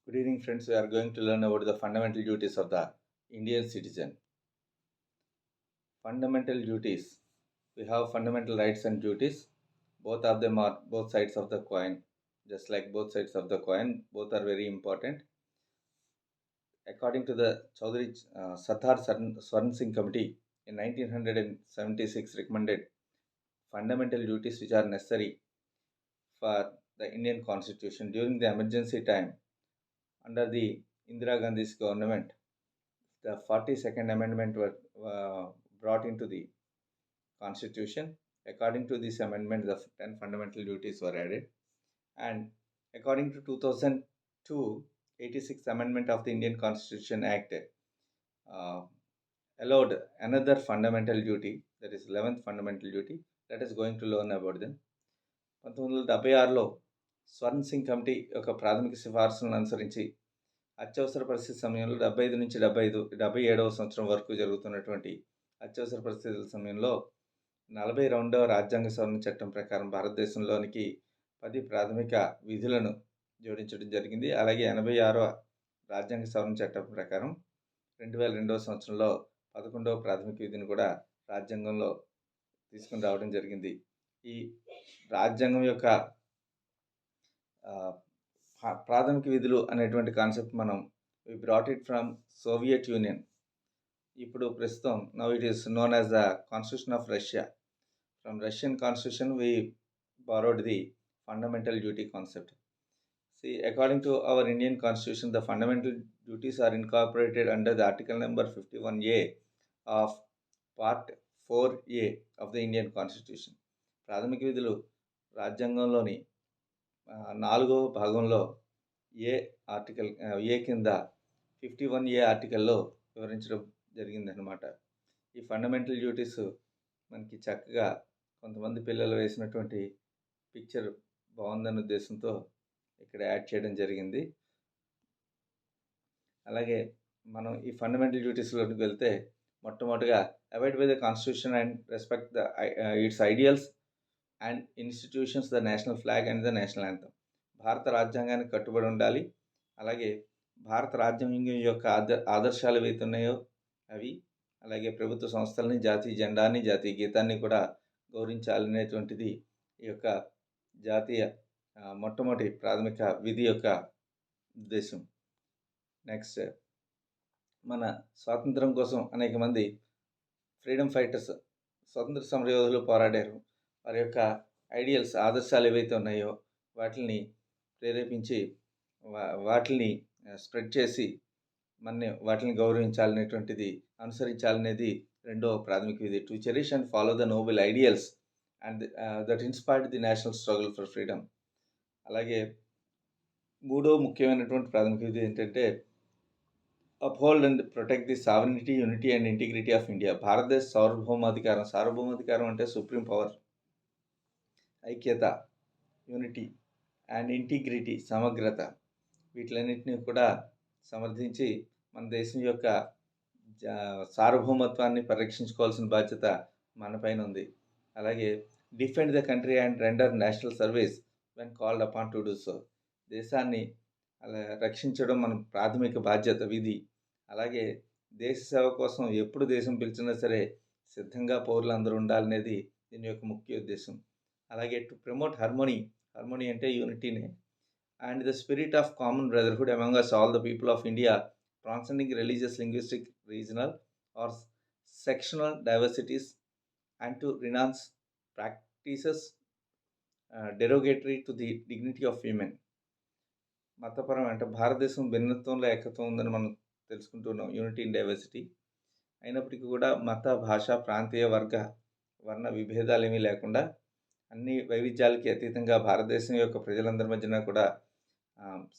Good evening, friends. We are going to learn about the fundamental duties of the Indian citizen. Fundamental duties. We have fundamental rights and duties. Both of them are both sides of the coin. Just like both sides of the coin, both are very important. According to the Chaudhary Sardar Swaran Singh Committee in 1976 recommended fundamental duties which are necessary for the Indian Constitution during the emergency time under the Indira Gandhi's government. The 42nd Amendment were brought into the Constitution. According to this amendment, the 10 fundamental duties were added. And according to 2002, 86th Amendment of the Indian Constitution Act uh, allowed another fundamental duty, that is 11th fundamental duty. That is going to learn about them. 1976లో Swaran Singh committee యొక్క ప్రాథమిక సిఫార్సులను అనుసరించి అత్యవసర పరిస్థితి సమయంలో 75 నుంచి 77వ సంవత్సరం వరకు జరుగుతున్నటువంటి అత్యవసర పరిస్థితుల సమయంలో 42వ రాజ్యాంగ సవరణ చట్టం ప్రకారం భారతదేశంలోనికి 10 ప్రాథమిక విధులను జోడించడం జరిగింది. అలాగే 86వ రాజ్యాంగ సవరణ చట్టం ప్రకారం 2002వ సంవత్సరంలో 11వ ప్రాథమిక విధిని కూడా రాజ్యాంగంలో తీసుకుని రావడం జరిగింది. ఈ రాజ్యాంగం యొక్క ప్రాథమిక విధులు అనేటువంటి కాన్సెప్ట్ మనం we brought it from Soviet Union. ఇప్పుడు ప్రస్తుతం now it is known as the constitution of Russia. From Russian constitution we borrowed the fundamental duty concept. See, according to our Indian constitution, the fundamental duties are incorporated under the article number 51A of part 4A of the Indian constitution. ప్రాథమిక విధులు రాజ్యాంగంలోని 4వ భాగంలో ఏ కింద 51A ఆర్టికల్లో వివరించడం జరిగిందనమాట. ఈ ఫండమెంటల్ డ్యూటీస్ మనకి చక్కగా కొంతమంది పిల్లలు వేసినటువంటి పిక్చర్ బాగుందన్న ఉద్దేశంతో ఇక్కడ యాడ్ చేయడం జరిగింది. అలాగే మనం ఈ ఫండమెంటల్ డ్యూటీస్లోకి వెళ్తే మొట్టమొదటిగా abide by the constitution and respect the it's ideals and institutions, the national flag and the national anthem. భారత రాజ్యాంగానికి కట్టుబడి ఉండాలి. అలాగే భారత రాజ్యాంగం యొక్క ఆదర్శాలు ఏవైతే ఉన్నాయో అవి, అలాగే ప్రభుత్వ సంస్థలని, జాతీయ జెండాని, జాతీయ గీతాన్ని కూడా గౌరవించాలనేటువంటిది ఈ యొక్క జాతీయ మొట్టమొదటి ప్రాథమిక విధి యొక్క ఉద్దేశం. నెక్స్ట్, మన స్వాతంత్రం కోసం అనేక మంది ఫ్రీడమ్ ఫైటర్స్, స్వతంత్ర సమరయోధులు పోరాడారు. వారి యొక్క ఐడియల్స్, ఆదర్శాలు ఏవైతే ఉన్నాయో వాటిని ప్రేరేపించి వాటిని స్ప్రెడ్ చేసి వాటిని గౌరవించాలనేటువంటిది, అనుసరించాలనేది రెండో ప్రాథమిక విధి. To cherish and follow the Nobel ideals and that inspired the national struggle for freedom. అలాగే మూడో ముఖ్యమైనటువంటి ప్రాథమిక విధి ఏంటంటే uphold and protect the sovereignty, unity and integrity of India. భారతదేశ సార్వభౌమాధికారం. సార్వభౌమాధికారం అంటే సుప్రీం పవర్. ఐక్యత, యూనిటీ అండ్ ఇంటిగ్రిటీ, సమగ్రత, వీటిలన్నింటినీ కూడా సమర్థించి మన దేశం యొక్క సార్వభౌమత్వాన్ని పరిరక్షించుకోవాల్సిన బాధ్యత మన పైన ఉంది. అలాగే defend the country and render national service when called upon to do so. దేశాన్ని అలా రక్షించడం మన ప్రాథమిక బాధ్యత, విధి. అలాగే దేశ సేవ కోసం ఎప్పుడు దేశం పిలిచినా సరే సిద్ధంగా పౌరులందరూ ఉండాలనేది దీని యొక్క ముఖ్య ఉద్దేశం. అలాగే టు ప్రమోట్ హార్మోనీ అంటే యూనిటీనే, and the spirit of common brotherhood among us all the people of India, transcending religious, linguistic, regional or sectional diversities, and to renounce practices derogatory to the dignity of women. మతపరం అంటే భారతదేశం భిన్నత్వంలో ఏకత్వం ఉందని మనం తెలుసుకుంటున్నాం, unity in diversity. అయినప్పటికీ కూడా మత, భాష, ప్రాంతీయ, వర్ణ విభేదాలు ఏమీ లేకుండా అన్ని వైవిధ్యాలకి అతీతంగా భారతదేశం యొక్క ప్రజలందరి మధ్యన కూడా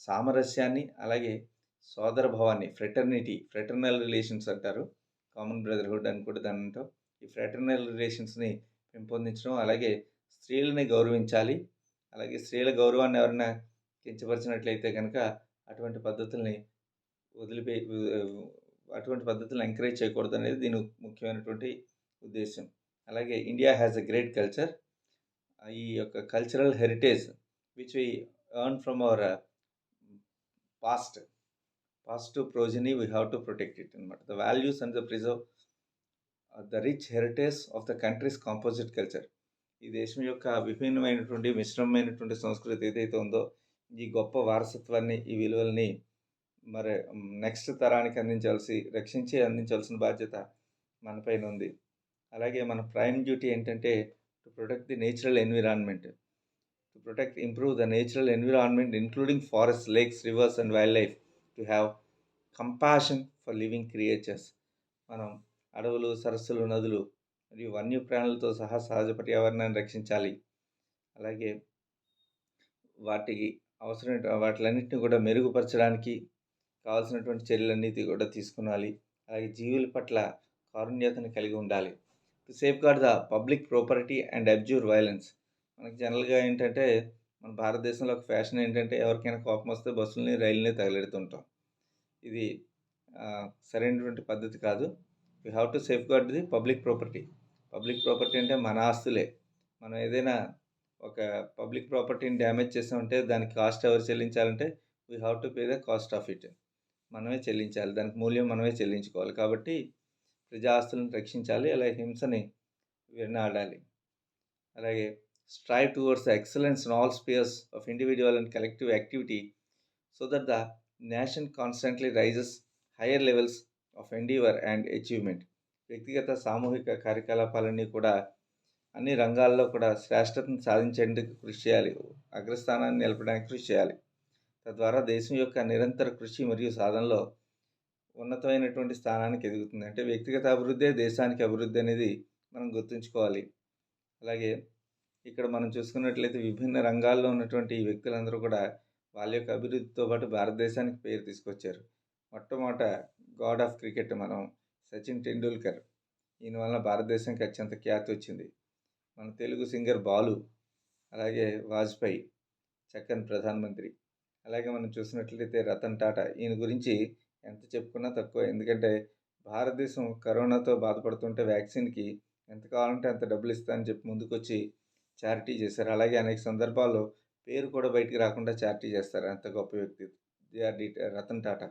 సామరస్యాన్ని, అలాగే సోదర భావాన్ని, ఫ్రెటర్నల్ రిలేషన్స్ అంటారు, కామన్ బ్రదర్హుడ్ అని కూడా దాని అంటాం. ఈ ఫ్రెటర్నల్ రిలేషన్స్ని పెంపొందించడం, అలాగే స్త్రీలని గౌరవించాలి. అలాగే స్త్రీల గౌరవాన్ని ఎవరైనా కించపరిచినట్లయితే కనుక అటువంటి పద్ధతుల్ని ఎంకరేజ్ చేయకూడదు అనేది దీని ముఖ్యమైనటువంటి ఉద్దేశం. అలాగే India has a great culture. ఈ యొక్క cultural heritage which we earn from our past progeny, we have to protect it అనమాట. The values and the preserve the rich heritage of the country's composite culture. ఈ దేశం యొక్క విభిన్నమైనటువంటి మిశ్రమమైనటువంటి సంస్కృతి ఏదైతే ఉందో, ఈ గొప్ప వారసత్వాన్ని, ఈ విలువల్ని మరి నెక్స్ట్ తరానికి రక్షించి అందించాల్సిన బాధ్యత మన పైన ఉంది. అలాగే మన ప్రైమ్ డ్యూటీ ఏంటంటే to protect the natural environment, to improve the natural environment including forest, lakes, reverse and wild life, to have compassion for living creatures. మనం అడవులు, సరస్సులు, నదులు మరియు వన్యప్రాణులతో సహా సహజ పర్యావరణాన్ని రక్షించాలి. అలాగే వాటిలన్నింటినీ కూడా మెరుగుపరచడానికి కావాల్సినటువంటి చర్యలన్నిటి కూడా తీసుకునాలి. అలాగే జీవుల పట్ల కారుణ్యతను కలిగి ఉండాలి. To safeguard the public property and abjure violence. మనకి జనరల్గా ఏంటంటే మన భారతదేశంలో ఒక ఫ్యాషన్ ఏంటంటే ఎవరికైనా కోపం వస్తే బస్సులని, రైలుని తగలెడుతుంటాం. ఇది సరైనటువంటి పద్ధతి కాదు. We have to safeguard the public property. Public property అంటే మన ఆస్తులే. మనం ఏదైనా ఒక పబ్లిక్ ప్రాపర్టీని డ్యామేజ్ చేసామంటే దానికి కాస్ట్ ఎవరు చెల్లించాలంటే we have to pay the cost of it. మనమే చెల్లించాలి, దానికి మూల్యం మనమే చెల్లించుకోవాలి. కాబట్టి ప్రజా ఆస్తులను రక్షించాలి, అలాగే హింసని విడనాడాలి. అలాగే strive towards the excellence in all spheres of individual and collective activity so that the nation constantly rises higher levels of endeavour and achievement. వ్యక్తిగత, సామూహిక కార్యకలాపాలన్నీ కూడా అన్ని రంగాల్లో కూడా శ్రేష్టతను సాధించేందుకు కృషి చేయాలి, అగ్రస్థానాన్ని నిలపడానికి కృషి చేయాలి. తద్వారా దేశం యొక్క నిరంతర కృషి మరియు సాధనలో ఉన్నతమైనటువంటి స్థానానికి ఎదుగుతుంది. అంటే వ్యక్తిగత అభివృద్ధే దేశానికి అభివృద్ధి అనేది మనం గుర్తుంచుకోవాలి. అలాగే ఇక్కడ మనం చూసుకున్నట్లయితే విభిన్న రంగాల్లో ఉన్నటువంటి ఈ వ్యక్తులందరూ కూడా వాళ్ళ యొక్క అభివృద్ధితో పాటు భారతదేశానికి పేరు తీసుకొచ్చారు. మొట్టమొదట గాడ్ ఆఫ్ క్రికెట్ మనం సచిన్ టెండూల్కర్, ఈయన వలన భారతదేశానికి అత్యంత ఖ్యాతి వచ్చింది. మన తెలుగు సింగర్ బాలు, అలాగే వాజ్పేయి చక్కని ప్రధానమంత్రి. అలాగే మనం చూసినట్లయితే రతన్ టాటా, ఈయన గురించి ఎంత చెప్పుకున్నా తక్కువ. ఎందుకంటే భారతదేశం కరోనాతో బాధపడుతుంటే వ్యాక్సిన్కి ఎంత కావాలంటే అంత డబ్బులు ఇస్తానని చెప్పి ముందుకొచ్చి చారిటీ చేశారు. అలాగే అనేక సందర్భాల్లో పేరు కూడా బయటికి రాకుండా చారిటీ చేస్తారు. అంత గొప్ప వ్యక్తి రతన్ టాటా.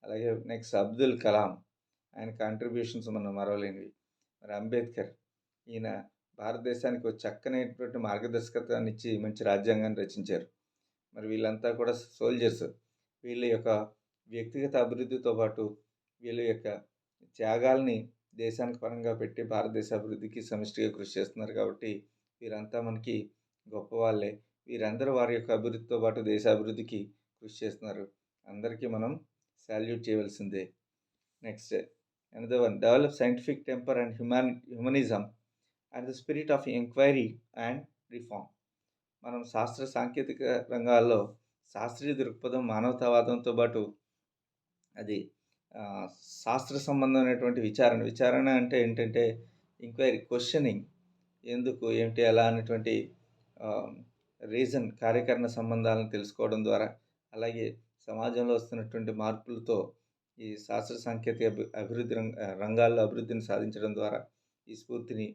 అలాగే నెక్స్ట్ అబ్దుల్ కలాం, ఆయన కాంట్రిబ్యూషన్స్ మనం మరవలేనివి. మరి అంబేద్కర్, ఈయన భారతదేశానికి ఒక చక్కనైనటువంటి మార్గదర్శకత్వాన్ని ఇచ్చి మంచి రాజ్యాంగాన్ని రచించారు. మరి వీళ్ళంతా కూడా సోల్జర్స్. వీళ్ళ యొక్క వ్యక్తిగత అభివృద్ధితో పాటు వీళ్ళ యొక్క త్యాగాల్ని దేశానికి పరంగా పెట్టి భారతదేశ అభివృద్ధికి సమిష్టిగా కృషి చేస్తున్నారు. కాబట్టి వీరంతా మనకి గొప్ప వాళ్ళే. వీరందరూ వారి యొక్క అభివృద్ధితో పాటు దేశ అభివృద్ధికి కృషి చేస్తున్నారు. అందరికీ మనం సాల్యూట్ చేయవలసిందే. Next another one, develop scientific temper and humanism and the spirit of enquiry and reform. మనం శాస్త్ర సాంకేతిక రంగాల్లో శాస్త్రీయ దృక్పథం, మానవతావాదంతో పాటు అది శాస్త్ర సంబంధమైనటువంటి విచారణ అంటే ఏంటంటే ఎంక్వైరీ, క్వశ్చనింగ్, ఎందుకు, ఏమిటి, ఎలా అనేటువంటి రీజన్, కార్యకరణ సంబంధాలను తెలుసుకోవడం ద్వారా, అలాగే సమాజంలో వస్తున్నటువంటి మార్పులతో ఈ శాస్త్ర సాంకేతిక అభివృద్ధి రంగాల్లో అభివృద్ధిని సాధించడం ద్వారా ఈ స్ఫూర్తిని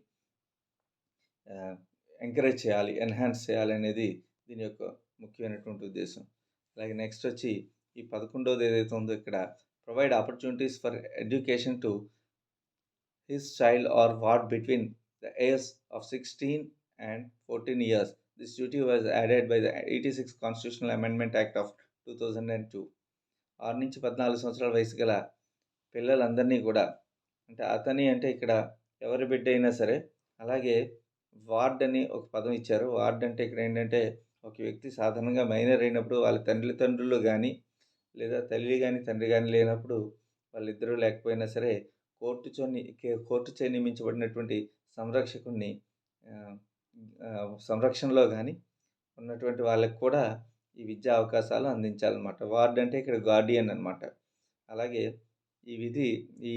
ఎంకరేజ్ చేయాలి, ఎన్హాన్స్ చేయాలి అనేది దీని యొక్క ముఖ్యమైనటువంటి ఉద్దేశం. అలాగే నెక్స్ట్ వచ్చి ఈ 11వది ఏదైతే ఉందో ఇక్కడ, provide opportunities for education to his child or what between the age of 16 and 14 years. This duty was added by the 86 Constitutional Amendment Act of 2002. 6 నుంచి 14 సంవత్సరాల వయసు గల పిల్లలందరినీ కూడా, అంటే అతని అంటే ఇక్కడ ఎవరి బిడ్డ అయినా సరే, అలాగే వార్డ్ అని ఒక పదం ఇచ్చారు. వార్డ్ అంటే ఇక్కడ ఏంటంటే ఒక వ్యక్తి సాధారణంగా మైనర్ అయినప్పుడు వాళ్ళ తల్లిదండ్రులు కానీ లేదా తల్లి కానీ తండ్రి కానీ లేనప్పుడు, వాళ్ళిద్దరూ లేకపోయినా సరే కోర్టు చే నియమించబడినటువంటి సంరక్షకుడిని సంరక్షణలో కానీ ఉన్నటువంటి వాళ్ళకి కూడా ఈ విద్యా అవకాశాలు అందించాలన్నమాట. వార్డ్ అంటే ఇక్కడ గార్డియన్ అనమాట. అలాగే ఈ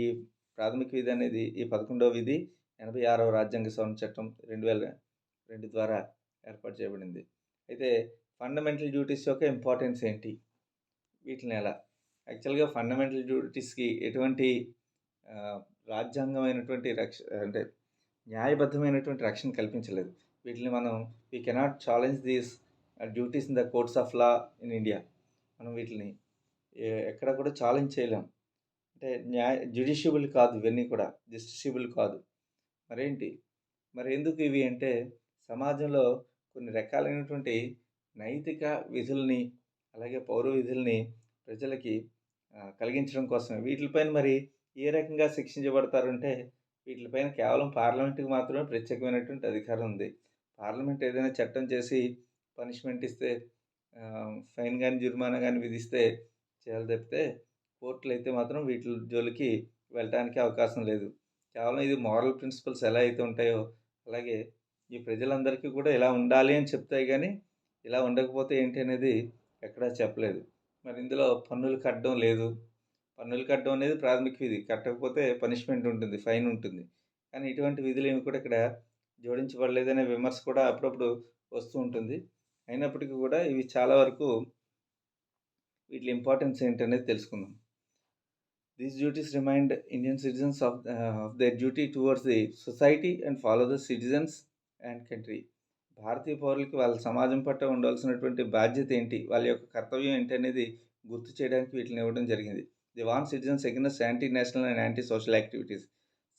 ప్రాథమిక విధి అనేది ఈ 11వ విధి 86వ రాజ్యాంగ సవరణ చట్టం 2002 ద్వారా ఏర్పాటు చేయబడింది. అయితే ఫండమెంటల్ డ్యూటీస్ యొక్క ఇంపార్టెన్స్ ఏంటి, వీటిని ఎలా, యాక్చువల్గా ఫండమెంటల్ డ్యూటీస్కి ఎటువంటి రాజ్యాంగమైనటువంటి అంటే న్యాయబద్ధమైనటువంటి రక్షణ కల్పించలేదు. వీటిని మనం we cannot challenge these duties in the courts of law in India. మనం వీటిని ఎక్కడ కూడా ఛాలెంజ్ చేయలేం. అంటే జ్యుడిషియబుల్ కాదు ఇవన్నీ కూడా. జస్టిసబుల్ కాదు. మరేంటి? మరెందుకు ఇవి అంటే సమాజంలో కొన్ని రకాలైనటువంటి నైతిక విధుల్ని, అలాగే పౌర విధుల్ని ప్రజలకి కలిగించడం కోసమే. వీటిలపైన మరి ఏ రకంగా శిక్షించబడతారంటే, వీటిలపైన కేవలం పార్లమెంట్‌కి మాత్రమే ప్రత్యేకమైనటువంటి అధికారం ఉంది. పార్లమెంట్ ఏదైనా చట్టం చేసి పనిష్మెంట్ ఇస్తే ఫైన్ గాని, జుర్మానా గాని విధిస్తే చేయాలి తప్పితే, కోర్టులైతే మాత్రం వీటిల జోలికి వెళ్ళటానికి అవకాశం లేదు. కేవలం ఇది మోరల్ ప్రిన్సిపల్స్ ఎలా అయితే ఉంటాయో, అలాగే ఈ ప్రజలందరికీ కూడా ఇలా ఉండాలి అని చెప్తాయి గానీ, ఇలా ఉండకపోతే ఏంటి అనేది ఎక్కడా చెప్పలేదు. మరి ఇందులో పన్నులు కట్టడం లేదు. పన్నులు కట్టడం అనేది ప్రాథమిక విధి. కట్టకపోతే పనిష్మెంట్ ఉంటుంది. ఫైన్ ఉంటుంది. కానీ ఇటువంటి విధులేమి కూడా ఇక్కడ జోడించబడలేదనే విమర్శ కూడా అప్పుడప్పుడు వస్తూ ఉంటుంది. అయినప్పటికీ కూడా ఇవి చాలా వరకు వీటి ఇంపార్టెన్స్ ఏంటనేది తెలుసుకుందాం. These duties remind Indian citizens of their duty towards the society and follow the citizens and country. భారతీయ పౌరులకి వాళ్ళ సమాజం పట్ల ఉండాల్సినటువంటి బాధ్యత ఏంటి, వాళ్ళ యొక్క కర్తవ్యం ఏంటి అనేది గుర్తు చేయడానికి వీటిని ఇవ్వడం జరిగింది. The warn citizens against anti national and anti social activities.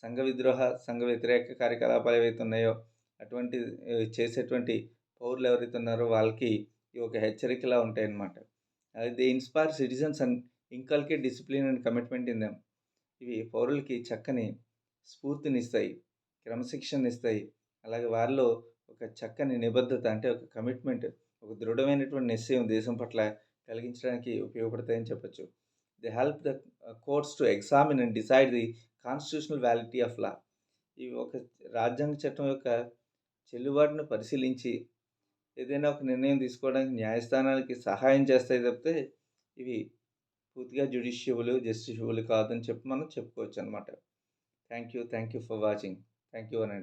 సంఘ విద్రోహ, సంఘ వ్యతిరేక కార్యకలాపాలు ఏవైతే ఉన్నాయో అటువంటి చేసేటువంటి పౌరులు ఎవరైతే ఉన్నారో వాళ్ళకి ఇవి ఒక హెచ్చరికలా ఉంటాయన్నమాట. They inspire citizens and inculcate discipline and commitment in them. ఇవి పౌరులకి చక్కని స్ఫూర్తినిస్తాయి, క్రమశిక్షణనిస్తాయి. అలాగే వారిలో ఒక చక్కని నిబద్ధత అంటే ఒక కమిట్మెంట్, ఒక దృఢమైనటువంటి నిశ్చయం దేశం పట్ల కలిగించడానికి ఉపయోగపడతాయని చెప్పొచ్చు. They help the courts to examine and decide the constitutional validity of law. ఇవి ఒక రాజ్యాంగ చట్టం యొక్క చెల్లుబాటును పరిశీలించి ఏదైనా ఒక నిర్ణయం తీసుకోవడానికి న్యాయస్థానాలకి సహాయం చేస్తాయి తప్పితే ఇవి పూర్తిగా జ్యుడిషియబుల్, జస్టిషియబుల్ కాదని చెప్పి మనం చెప్పుకోవచ్చనమాట. Thank you for watching. Thank you అనండి.